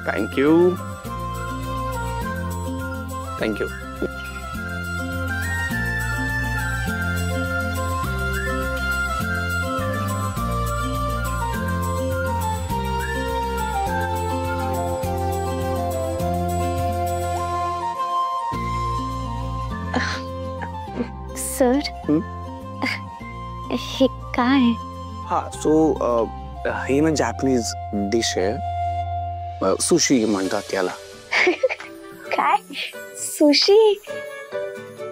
Thank you thank you. Sir हे काय? हा सो ही ना जॅपनीज डिश आहे, सुशी म्हणतात याला. काय सुशी?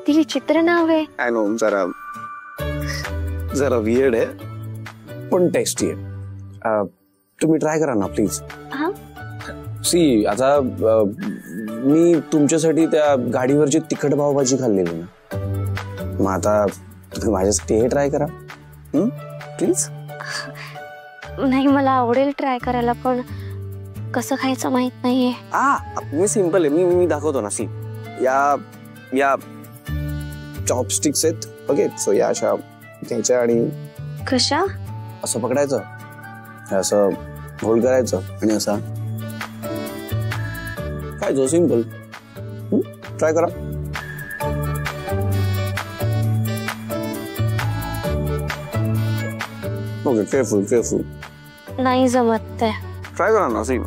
ती विचित्र नाव आहे. आय नो, जरा वियर्ड आहे पण टेस्टी आहे. तुम्ही ट्राय करा ना प्लीज. सी आता मी तुमच्यासाठी त्या गाडीवरची तिखट पावभाजी खाल्लेली ना, मग आता तुम्ही माझ्यासाठी हे ट्राय करा प्लीज. नाही, मला आवडेल ट्राय करायला, पण कसं खायचं माहित नाहीये. मी सिंपल आहे, मी दाखवतो ना. सी या चॉपस्टिक्स आहेत. ओके, सो या अशा घ्यायच्या आणि कशा असं पकडायचं, असं होल्ड करायचं आणि असं खायचं. सिंपल. ट्राय करा. Okay, careful. नाही जमत ते. ट्राय करा ना. See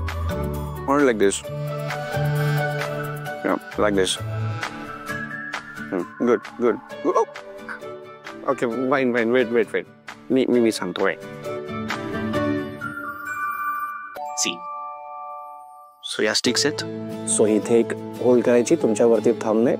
hold like this. Yeah, like this. Good. Oh. Okay, fine. Wait. मी सांगतोय. See. So या स्टिक्स आहेत. सो इथे एक होल्ड करायची, तुमच्यावरती थांबणे.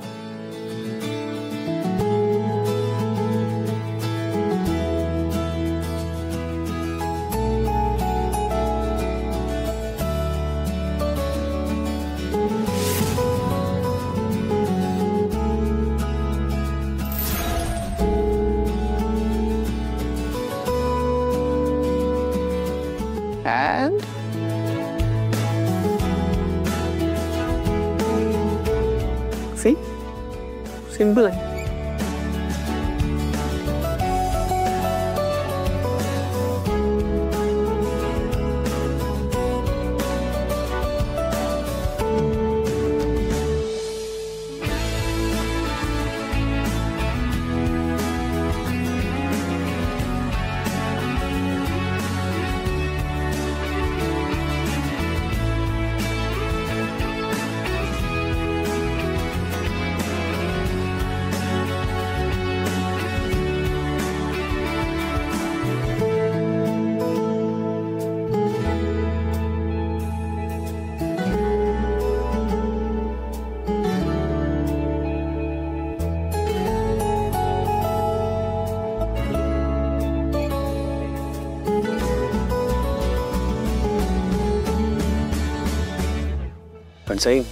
And see, simple है. पण सई,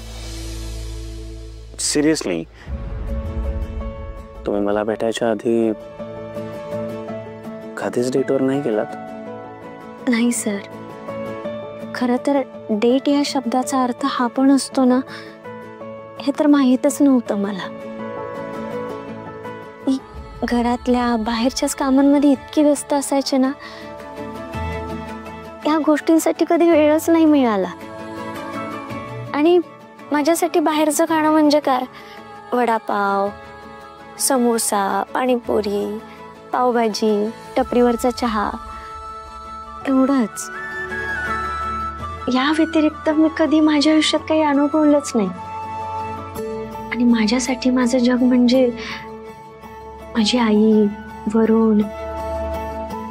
सिरियसली तुम्ही मला भेटायच्या आधी कधीच डेटवर नाही गेलात? नाही सर, खरं तर डेट या शब्दाचा अर्थ हा पण असतो ना, हे तर माहीतच नव्हतं मला. घरातल्या बाहेरच्याच कामांमध्ये इतकी व्यस्त असायचे ना, या गोष्टींसाठी कधी वेळच नाही मिळाला. आणि माझ्यासाठी बाहेरचं खाणं म्हणजे काय, वडापाव, समोसा, पाणीपुरी, पावभाजी, टपरीवरचा चहा, एवढंच. या व्यतिरिक्त मी कधी माझ्या आयुष्यात काही अनुभवलंच नाही. आणि माझ्यासाठी माझं जग म्हणजे माझी आई, वरुण,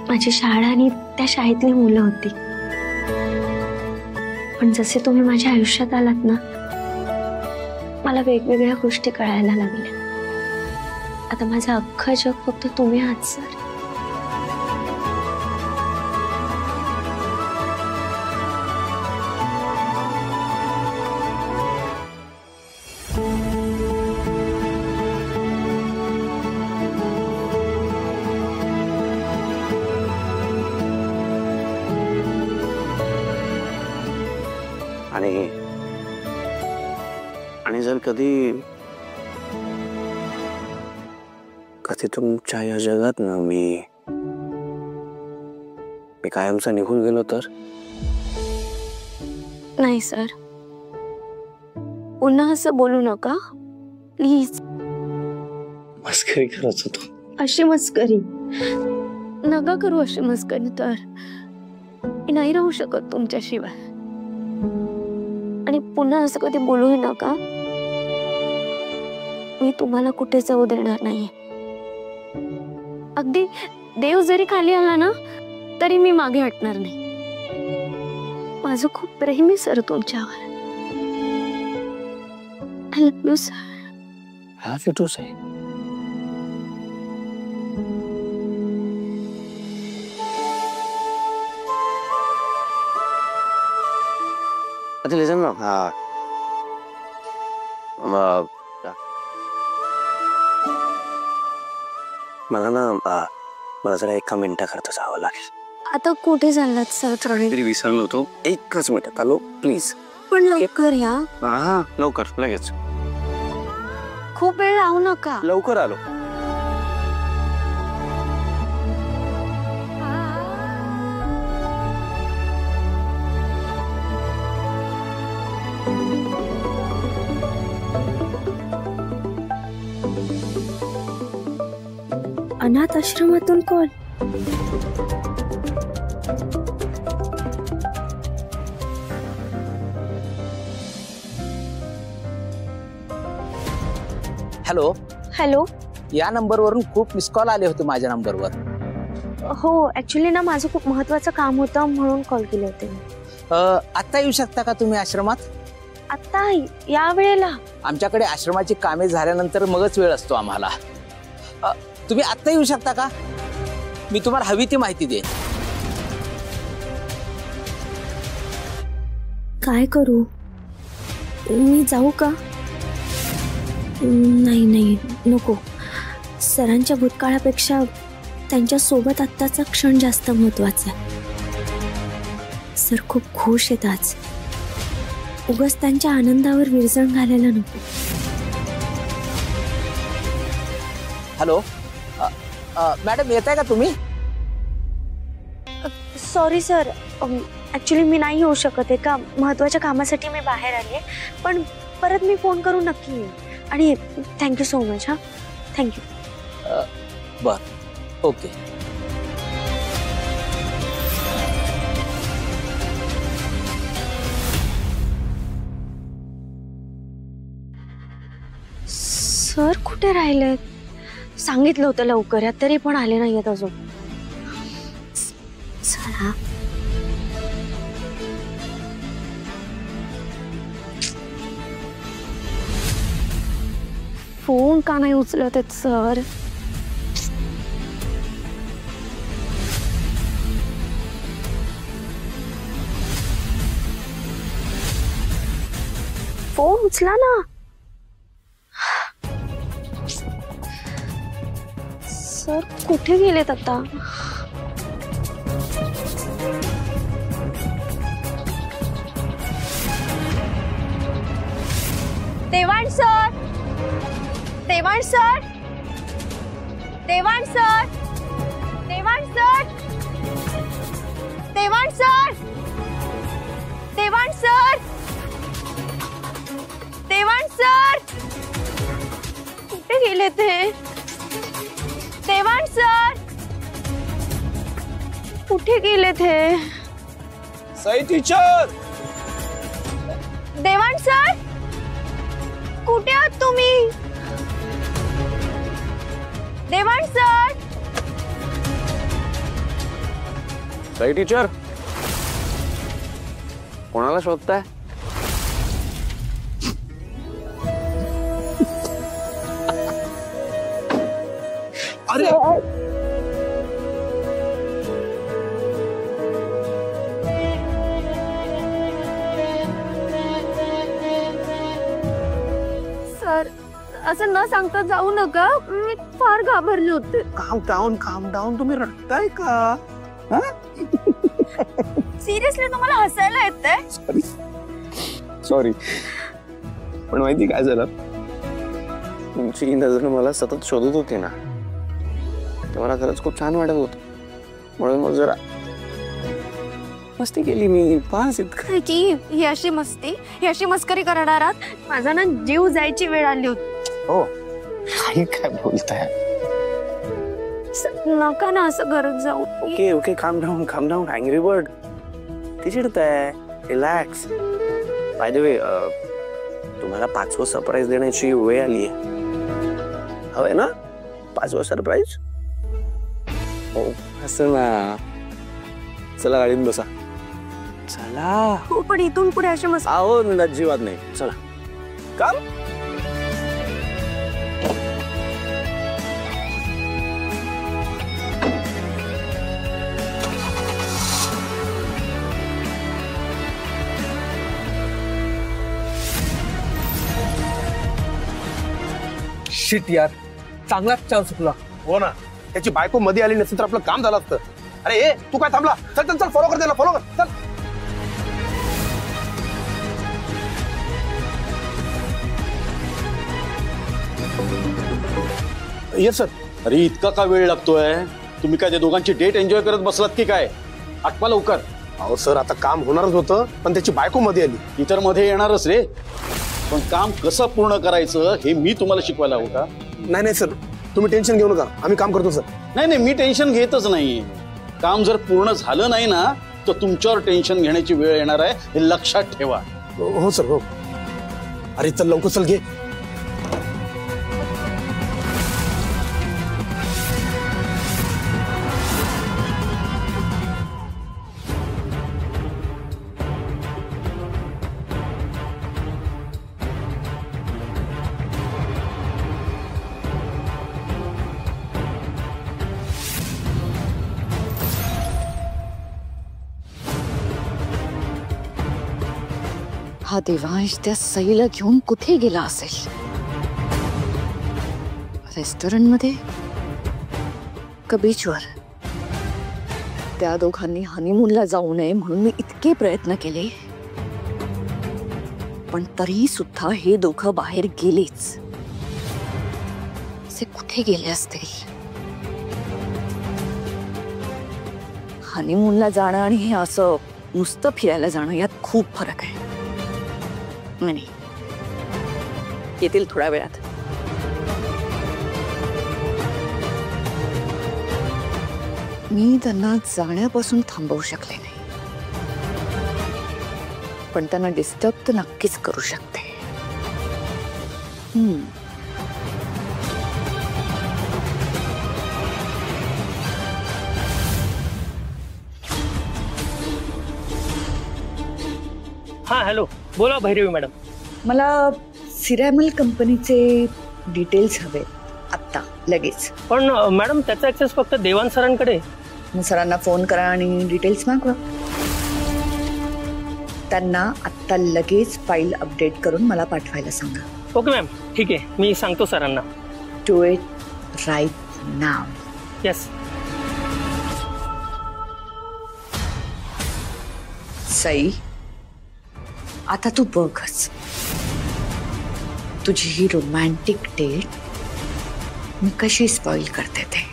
माझी शाळा आणि त्या शाळेतली मुलं होती. पण जसे तुम्ही माझ्या आयुष्यात आलात ना, मला वेगवेगळ्या गोष्टी कळायला लागल्या. आता माझं अख्खं जग फक्त तुम्ही आहात सर. आणि जर कधी तुमच्या या जगात ना मी कायमचा निघून गेलो तर? नाही सर, पुन्हा असं बोलू नका प्लीज. मस्करी करत होतो. अशी मस्करी नका करू. अशी मस्करी तर मी नाही राहू शकत तुमच्याशिवाय. आणि पुन्हा असं कधी बोलूही नका. मी तुम्हाला कुठे जाऊ देणार नाहीये. अगदी देव जरी खाली आला ना तरी मी मागे हटणार नाही. माझं खूप प्रेम आहे सर तुमच्यावर. I love you, sir. I love you too, say. अच्छा listen ना. मला ना मला जरा एका मिनिटाकरता जावं लागेल. आता कुठे चाललात सर? तरी विसरलो होतो. एकच मिनिटात आलो प्लीज. पण लवकर या. हा लवकर लगेच. खूप वेळ राहू नका. लवकर आलो. अनाथ आश्रमातून कॉल. Hello hello. या नंबरवरून खूप मिस कॉल आले होते माझ्या नंबरवर. हो ऍक्च्युली ना माझं खूप महत्वाचं काम होतं म्हणून कॉल केले होते. आता येऊ शकता का तुम्ही आश्रमात? आता या वेळेला? आमच्याकडे आश्रमाची कामे झाल्यानंतर मगच वेळ असतो आम्हाला. तुम्ही आत्ता येऊ शकता का? मी तुम्हाला हवी ती माहिती देईन. काय करू? मी जाऊ का? नाही नाही नको. सरांच्या भूतकाळापेक्षा त्यांच्या सोबत आत्ताचा क्षण जास्त महत्वाचा आहे. सर खूप खुश आहेत आज. उगाच त्यांच्या आनंदावर विरजण घालायला नको. हॅलो मॅडम येत आहे का तुम्ही? सॉरी सर ऍक्च्युली मी नाही येऊ शकत. एका महत्वाच्या कामासाठी मी बाहेर आले. पण परत मी फोन करून नक्की येईन. आणि थँक्यू सो मच. हा थँक्यू. बर ओके. सर कुठे राहिलेत? सांगितलं होतं लवकर या तरी पण आले नाहीयेत अजून. चला फोन का नाही उचलत आहेत सर? फोन उचला ना. सर कुठे गेलेत आता? देवाण सर. देवाण सर. देवाण सर. देवाण सर. देवाण सर. देवाण सर. देवाण सर. कुठे गेले ते? देवाण सर कुठे गेले थे? सई टीचर. देवाण सर कुठे आहात तुम्ही? देवाण सर. सई टीचर कोणाला शोधताय? अरे सर असं न सांगता जाऊ नका. मी फार घाबरले होते. काम डाऊन. तुम्ही रडताय का? सिरियसली तुम्हाला हसायला येतंय? सॉरी पण माहिती काय झालं, तुमची नजर मला सतत शोधत होती ना, मला खरंच खूप छान वाटत होत. म्हणून मग जरा मस्ती केली मी, पास इतकं. ही अशी मस्ती, ही अशी मस्करी करणार आहात, माझा ना जीव जायची वेळ आली होती. हो, काय बोलताय? नका ना असं करत जाऊ. ओके ओके, काम डाऊन अँग्री बर्ड. ती चिडताय, रिलॅक्स. बाय द वे, तुम्हाला 5वं सरप्राईज देण्याची वेळ आली आहे. हवंय ना 5वं सरप्राईज? हो असं ना. चला गाडीत बसा. चला. हो पण इथून पुढे अशी मस्ती. आहो अजिबात नाही. चला काम. शिट यार, चांगलाच चान्स चुकला. हो ना, त्याची बायको मध्ये आली नसती तर आपलं काम झालं असतं. अरे ए, तू काय थांबला? चल चल चल, फॉलो कर त्याला, फॉलो कर चल. Yes sir. अरे इतका का वेळ लागतोय? तुम्ही काय त्या दोघांची डेट एन्जॉय करत बसलात की काय? आठवा लवकर. अहो सर, आता काम होणारच होतं पण त्याची बायको मध्ये आली. इतर मध्ये येणारच रे, पण काम कसं पूर्ण करायचं हे मी तुम्हाला शिकवायला हवं का? नाही नाही सर, तुम्ही टेन्शन घेऊ नका, आम्ही काम करतो सर. नाही, मी टेन्शन घेतच नाही. काम जर पूर्ण झालं नाही ना तर तुमच्यावर टेन्शन घेण्याची वेळ येणार आहे, हे लक्षात ठेवा. हो सर, हो. अरे चल लवकर, चल घे. हा देवांश त्या सईला घेऊन कुठे गेला असेल? रेस्टॉरंटमध्ये का बीचवर? त्या दोघांनी हनीमूनला जाऊ नये म्हणून मी इतके प्रयत्न केले, पण तरी सुद्धा हे दोघं बाहेर गेलेच. ते कुठे गेले असतील? हनीमूनला जाणं आणि हे असं नुसतं फिरायला जाणं यात खूप फरक आहे. नाही, येतील थोड्या वेळात. मी त्यांना जाण्यापासून थांबवू शकले नाही, पण त्यांना डिस्टर्ब तर नक्कीच करू शकते. हा हॅलो, बोला भैरवी मॅडम. मला सिरॅमल कंपनीचे डिटेल्स हवे आत्ता, लगेच. पण मॅडम त्याचा ऍक्सेस फक्त देवान सरांकडे. मग सरांना फोन करा आणि डिटेल्स मागवा. त्यांना आत्ता लगेच फाईल अपडेट करून मला पाठवायला सांगा. ओके मॅम, ठीक आहे, मी सांगतो सरांना. Do it right now. Yes. Sai, आता तू बघच, तुझी ही रोमॅन्टिक डेट मी कशी स्पॉइल करते ते.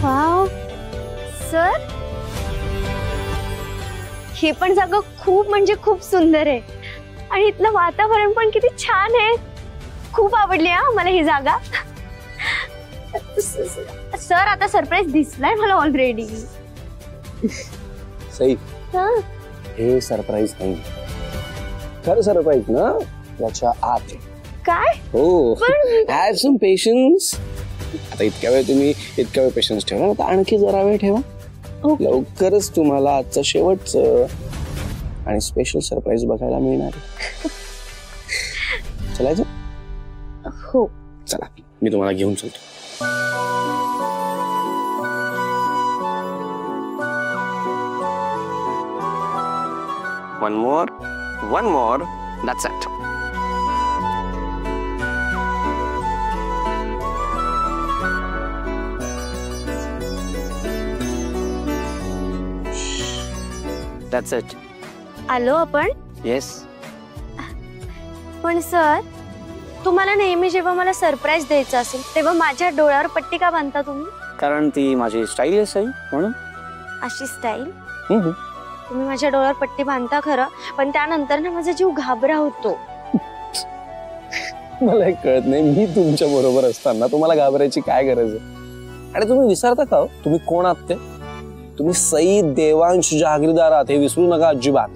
वाव सर, ही पण जागा खूप म्हणजे खूप सुंदर आहे आणि इथलं वातावरण पण किती छान आहे. खूप आवडली हा मला ही जागा. सर, आता सरप्राईज दिसलाय मला ऑलरेडी. सई, हे सरप्राईज नाही, खरं सरप्राईज ना याच्या आत आहे. काय? हो, हॅव सम पेशन्स. आता इतक्या वेळ पेशन्स ठेवा, आता आणखी जरा वेळ ठेवा. लवकरच तुम्हाला आजचं शेवटचं आणि स्पेशल सरप्राईज बघायला मिळणार आहे. चलायचं? हो चला, मी तुम्हाला घेऊन चलतो. One more. That's it. That's it. आलो आपण. Yes. पण सर, तुम्हाला नेहमी जेव्हा मला सरप्राईज द्यायचं असेल तेव्हा माझ्या डोळ्यावर पट्टी का बांधता तुम्ही? कारण ती माझी स्टाईल आहे म्हणून. अशी स्टाईल? तुम्ही माझ्या डोळ्यावर पट्टी बांधता खरं, पण त्यानंतर ना माझा जीव घाबरा होतो. मला कळत नाही, मी तुमच्या बरोबर असताना तुम्हाला घाबरायची काय गरज आहे? आणि तुम्ही विसरता का तुम्ही कोण आहात ते? तुम्ही सई देवांश जहागीरदार आहात हे विसरू नका अजिबात.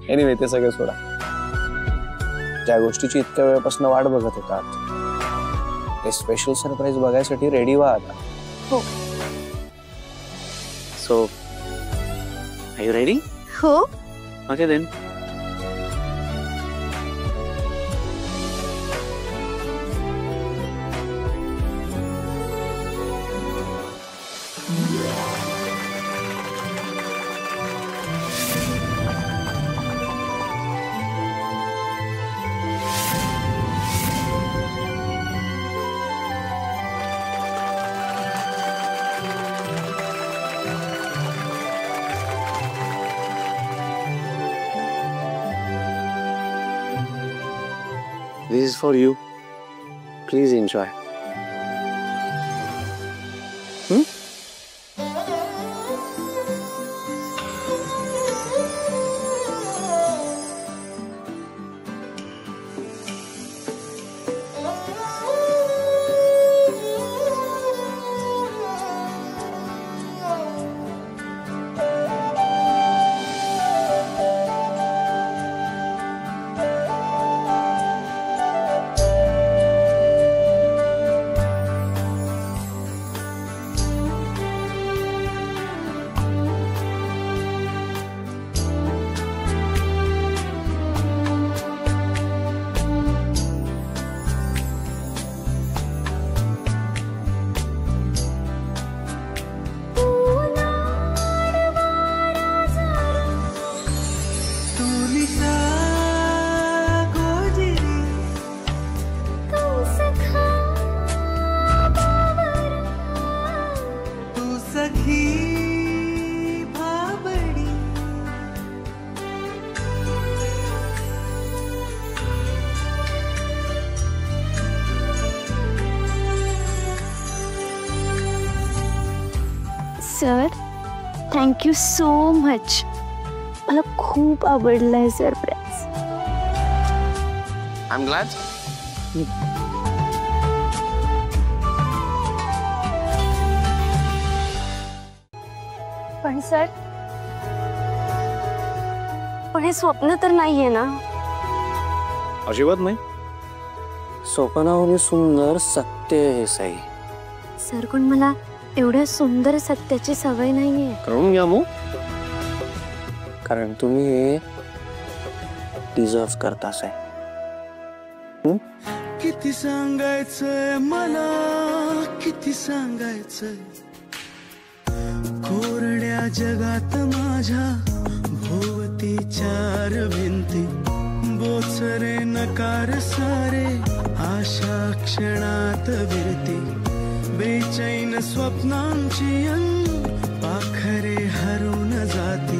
एनिवे ते सगळं सोडा. ज्या गोष्टीची इतक्या वेळापासून वाट बघत होतात ते स्पेशल सरप्राईज बघायसाठी रेडी व्हा आता. हो. So are you ready? हो. Okay then. This is for you. Please enjoy. Sir, thank you so much. मला खूप आवडलंय सरप्राईज. I am glad. पण सर, पण हे स्वप्न तर नाहीये ना? अजिबात नाही. स्वप्नाहून सुंदर सत्य हे साई. सर, पण मला एवढ्या सुंदर सत्याची सवय नाहीये. करून घ्या मग. कारण तुम्ही हे डिझर्व करतास आहे. किती सांगायचंय मला, किती सांगायचंय कोरड्या जगात माझ्या भोवती चार भिंती, बोचरे नकार सारे आशा क्षणात विरती, बेचैन स्वप्नांची पाखरे हरून जाती,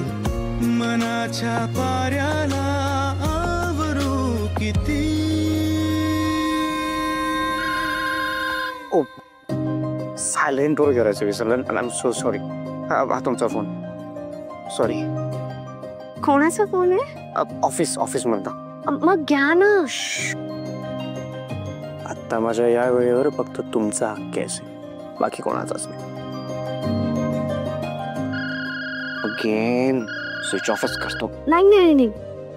मनाच्या पाऱ्याला आवरू किती. ओ, सायलेंट वर करायचं विसरलं. I am so sorry. हा तुमचा फोन. सॉरी. कोणाचा फोन आहे? ऑफिस म्हणता. मग घ्या ना. आता माझ्या या वेळेवर फक्त तुमचा हक्क आहे, बाकी कोणाचाच नाही. अगेन स्विच ऑफच करतो. नाही,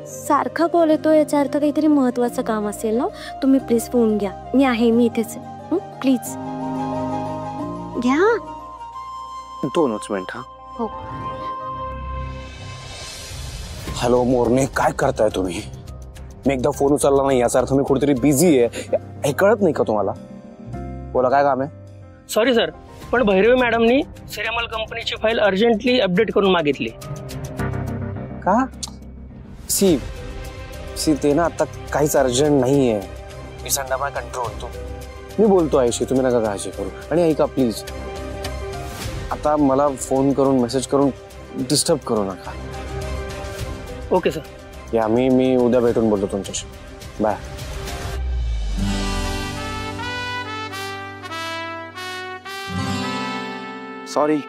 सारखा कॉल येतो याचा अर्थ काहीतरी महत्वाचं काम असेल ना. तुम्ही प्लीज फोन घ्या. मी इथेच आहे. प्लीज घ्या. 2 मिनिट. हा. हो. हॅलो मोरने, काय करताय तुम्ही? मी एकदा फोन उचलला नाही याचा अर्थ मी कुठेतरी बिझी आहे हे कळत नाही का तुम्हाला? बोला, काय काम आहे? सॉरी सर, पण भैरवी मॅडमनी सिरेमल कंपनीची फाईल अर्जंटली अपडेट करून मागितली. का? सी ते ना आता काहीच अर्जंट नाहीये. It's under my control. मी बोलतो आईशी, तुम्ही नका काळजी करू. आणि ऐका प्लीज, आता मला फोन करून मेसेज करून डिस्टर्ब करू नका. Okay sir. या मी उद्या भेटून बोलतो तुमच्याशी. बाय. सॉरी.